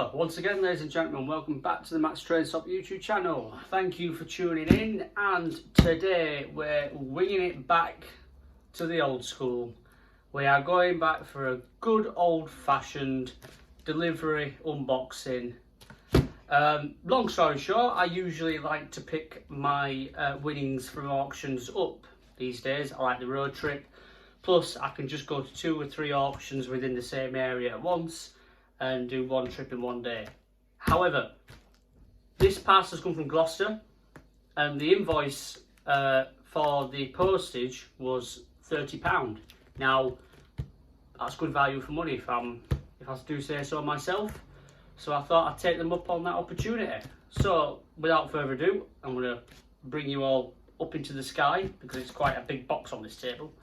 So, once again, ladies and gentlemen, welcome back to the Max Trade Shop YouTube channel. Thank you for tuning in, and today we're winging it back to the old school. We are going back for a good old-fashioned delivery unboxing. Long story short, I usually like to pick my winnings from auctions up these days. I like the road trip. Plus, I can just go to 2 or 3 auctions within the same area at once and do one trip in one day. However, this parcel has come from Gloucester, and the invoice for the postage was £30. Now, that's good value for money if I do say so myself. So I thought I'd take them up on that opportunity. So without further ado, I'm going to bring you all up into the sky because it's quite a big box on this table.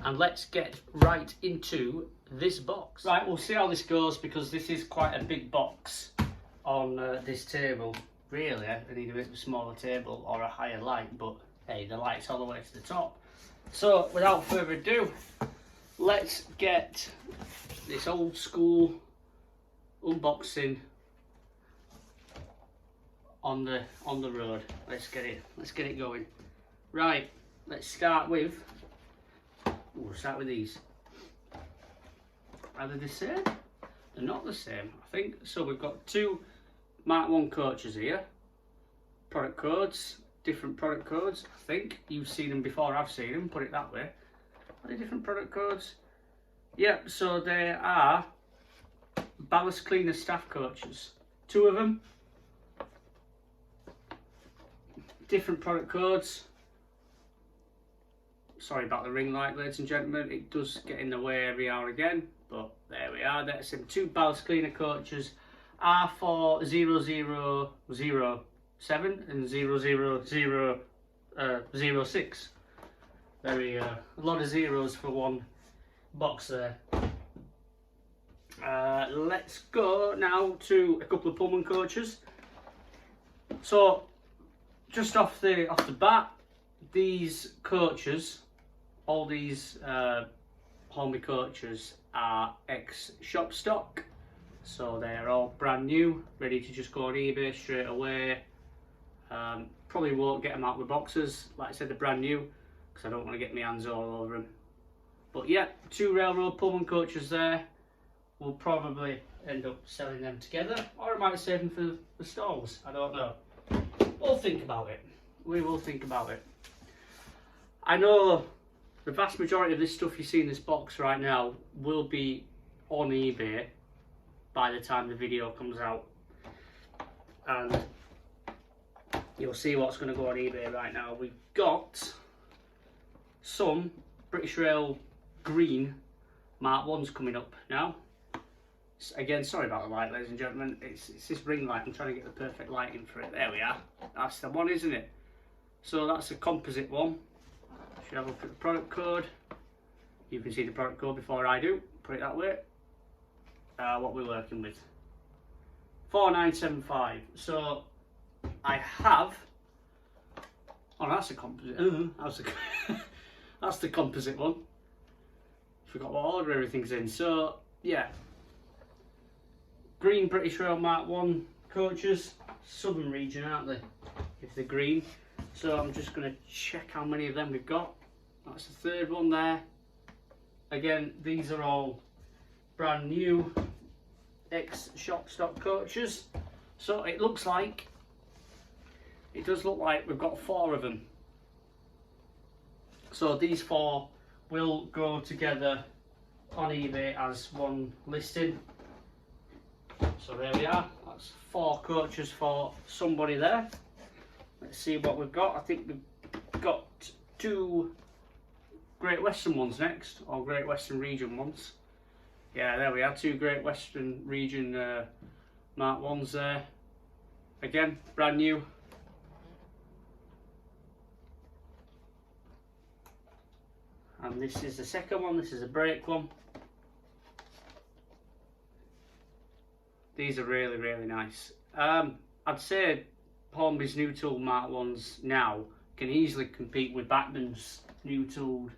And let's get right into this box. Right, we'll see how this goes because this is quite a big box on this table. Really, I need a bit of a smaller table or a higher light, but hey, the light's all the way to the top. So without further ado, let's get this old school unboxing on the road. Let's get it going. Right, let's start with. We'll start with these. Are they the same? They're not the same, I think. So we've got 2 Mark 1 coaches here. Product codes, different product codes. I think you've seen them before I've seen them, put it that way. Are they different product codes? Yep, so they are ballast cleaner staff coaches. 2 of them. Different product codes. Sorry about the ring light, ladies and gentlemen, it does get in the way every hour again, but there we are. That's them 2 ballast cleaner coaches, R4007 and 00006. Very a lot of zeros for one box there. Let's go now to a couple of Pullman coaches. So just off the bat, these coaches, all these Hornby coaches are ex-shop stock, so they're all brand new, ready to just go on eBay straight away. Probably won't get them out of the boxes, like I said, they're brand new, because I don't want to get my hands all over them. But yeah, 2 railroad Pullman coaches there. We'll probably end up selling them together, or I might save them for the stalls, I don't know. We'll think about it. We will think about it. I know the vast majority of this stuff you see in this box right now will be on eBay by the time the video comes out, and you'll see what's going to go on eBay right now. We've got some British Rail green Mark 1s coming up now. Again, sorry about the light, ladies and gentlemen, it's this ring light. I'm trying to get the perfect lighting for it. There we are, that's the one, isn't it? So that's a composite one. Should have a look at the product code. You can see the product code before I do, put it that way. What we're working with, 4975. So I have, oh, that's a composite. That's the composite one. Forgot what order everything's in. So yeah, green British Rail Mark 1 coaches, southern region, aren't they, if they're green. So I'm just going to check how many of them we've got. That's the 3rd one there. Again, these are all brand new ex-shop stock coaches. So it does look like we've got 4 of them. So these 4 will go together on eBay as one listing. So there we are. That's 4 coaches for somebody there. Let's see what we've got. I think we've got 2 Great Western ones next, or Great Western Region ones. Yeah, there we are, 2 Great Western Region Mark 1s there. Again, brand new. And this is the 2nd one, this is a brake one. These are really, really nice. I'd say Hornby's new tool Mark 1s now can easily compete with Bachmann's new tooled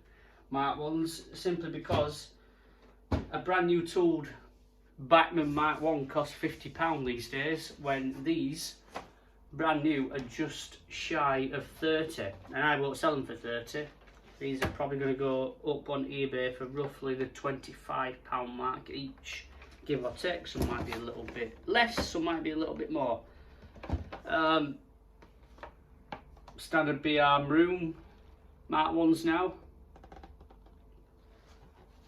Mark 1s, simply because a brand new tooled Bachmann Mark 1 cost £50 these days, when these brand new are just shy of 30, and I won't sell them for 30. These are probably going to go up on eBay for roughly the £25 mark each, give or take. Some might be a little bit less, some might be a little bit more. Standard BR Maroon Mark 1s now.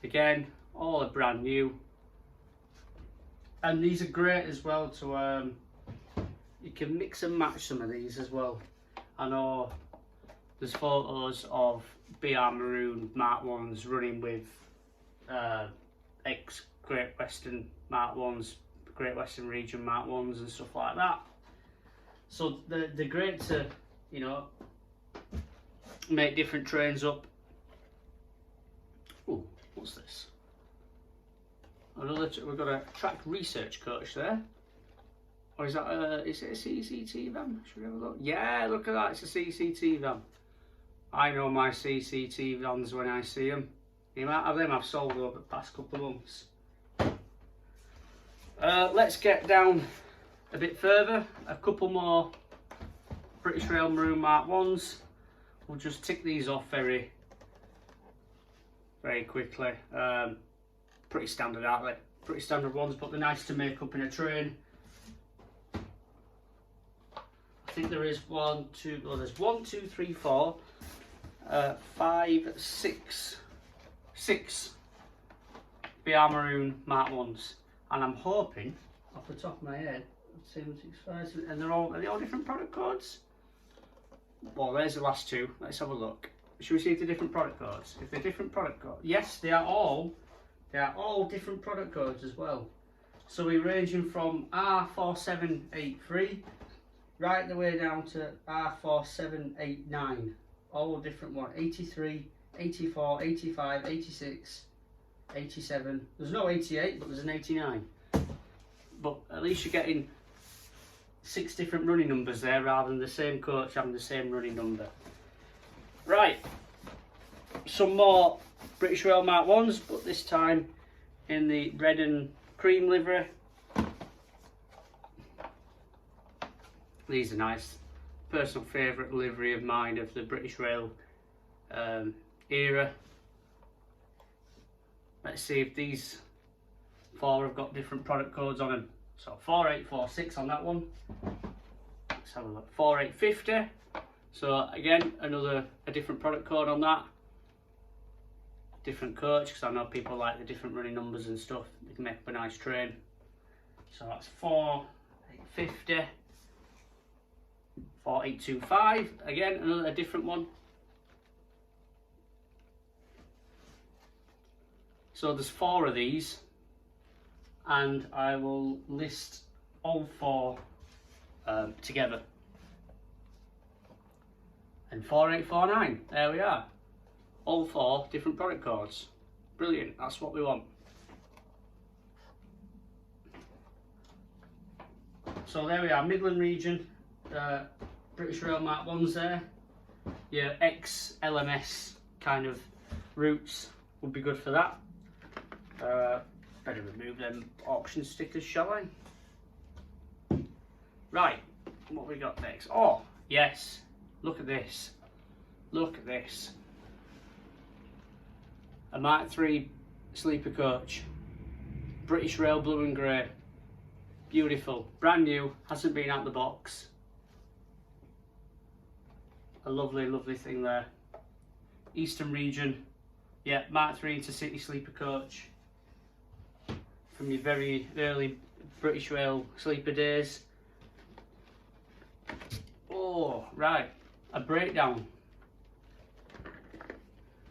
Again, all are brand new. And these are great as well to, you can mix and match some of these as well. I know there's photos of BR Maroon Mark 1s running with ex Great Western Mark 1s, Great Western Region Mark 1s and stuff like that. So they're great to, you know, make different trains up. Ooh, what's this? Another, we've got a track research coach there. Or is that is it a CCT van? Should we have a look? Yeah, look at that, it's a CCT van. I know my CCT vans when I see them. The amount of them I've sold over the past couple of months. Let's get down a bit further. A couple more British Rail Maroon Mark 1s. We'll just tick these off very quickly. Pretty standard, aren't they? Pretty standard ones, but they're nice to make up in a train. I think there is there's 1, 2, 3, 4, 5, 6 BR Maroon Mark 1s, and I'm hoping, off the top of my head, 765, and are they all different product codes? Well, there's the last two. Let's have a look. Should we see if they're different product codes? If they're different product codes, yes, they are all different product codes as well. So we're ranging from R4783 right the way down to R4789. All different ones. 83, 84, 85, 86, 87. There's no 88, but there's an 89. But at least you're getting 6 different running numbers there, rather than the same coach having the same running number. Right, some more British Rail Mark 1s, but this time in the red and cream livery. These are nice. Personal favourite livery of mine of the British Rail era. Let's see if these 4 have got different product codes on them. So 4846 on that one. Let's have a look. 4850. So again, a different product code on that. Different coach, because I know people like the different running numbers and stuff. They can make up a nice train. So that's 4850. 4825. Again, a different one. So there's 4 of these, and I will list all 4 together. And 4849, there we are. All 4 different product codes. Brilliant, that's what we want. So there we are, Midland region, British Rail Mark 1s there. Your ex-LMS kind of routes would be good for that. Better remove them auction stickers, shall I? Right, what we got next? Oh, yes, look at this. Look at this. A Mark 3 sleeper coach. British Rail blue and grey. Beautiful. Brand new, hasn't been out the box. A lovely, lovely thing there. Eastern region. Yeah, Mark 3 intercity sleeper coach. From your very early British Rail sleeper days. Oh, right. A breakdown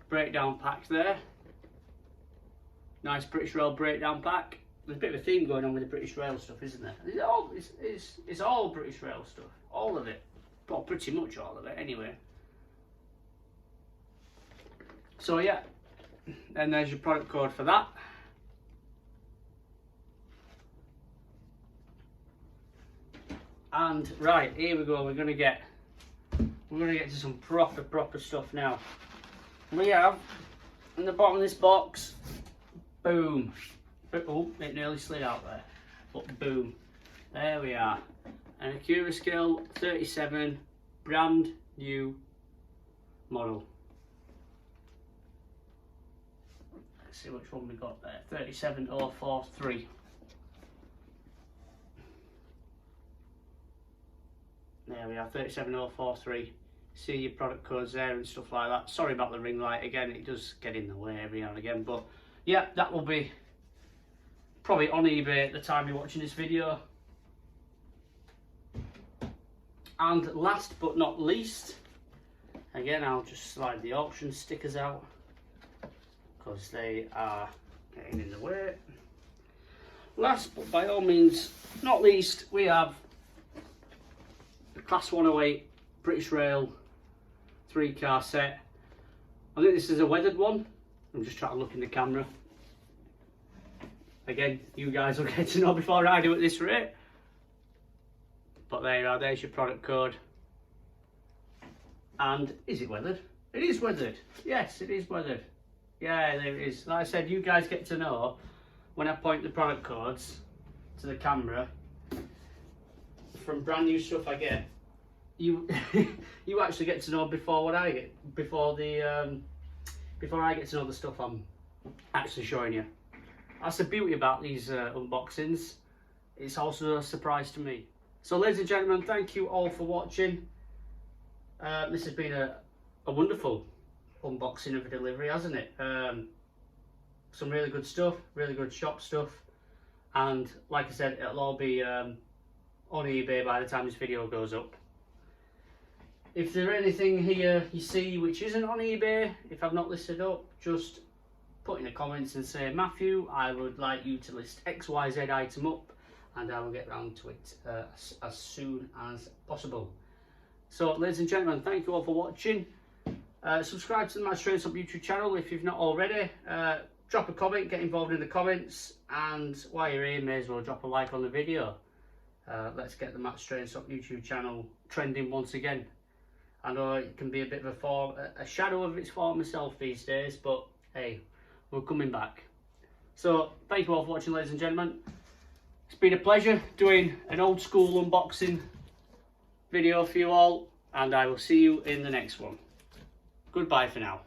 pack there. Nice British Rail breakdown pack. There's a bit of a theme going on with the British Rail stuff, isn't there? It's all British Rail stuff. All of it. Well, pretty much all of it anyway. So yeah, and there's your product code for that. And right, here we go, we're gonna get to some proper stuff now. We have in the bottom of this box, boom, Oh, it nearly slid out there. But boom. There we are. An ACCURASCALE 37 brand new model. Let's see which one we got there. 37043. There we are, 37043. See your product codes there and stuff like that. Sorry about the ring light again, it does get in the way every now and again. But yeah, that will be probably on eBay at the time you're watching this video. And last but not least, again, I'll just slide the auction stickers out because they are getting in the way. Last but by all means not least, we have the Class 108 British Rail 3-car set. I think this is a weathered one. I'm just trying to look in the camera. Again, you guys will get to know before I do at this rate. But there you are, there's your product code. And is it weathered? It is weathered. Yes, it is weathered. Yeah, there it is. Like I said, you guys get to know when I point the product codes to the camera from brand new stuff I get. You you actually get to know before what I get, before I get to know the stuff I'm actually showing you. That's the beauty about these unboxings. It's also a surprise to me. So ladies and gentlemen, thank you all for watching. This has been a wonderful unboxing of a delivery, hasn't it? Some really good stuff, really good shop stuff. And like I said, it'll all be on eBay by the time this video goes up. If there's anything here you see which isn't on eBay, if I've not listed up, just put in the comments and say, Matthew, I would like you to list XYZ item up, and I will get round to it as soon as possible. So ladies and gentlemen, thank you all for watching. Subscribe to the Match Trains Up YouTube channel if you've not already. Drop a comment, get involved in the comments, and while you're here, may as well drop a like on the video. Let's get the Match Trains Up YouTube channel trending once again. I know it can be a bit of a shadow of its former self these days, but hey, we're coming back. So thank you all for watching, ladies and gentlemen. It's been a pleasure doing an old school unboxing video for you all, and I will see you in the next one. Goodbye for now.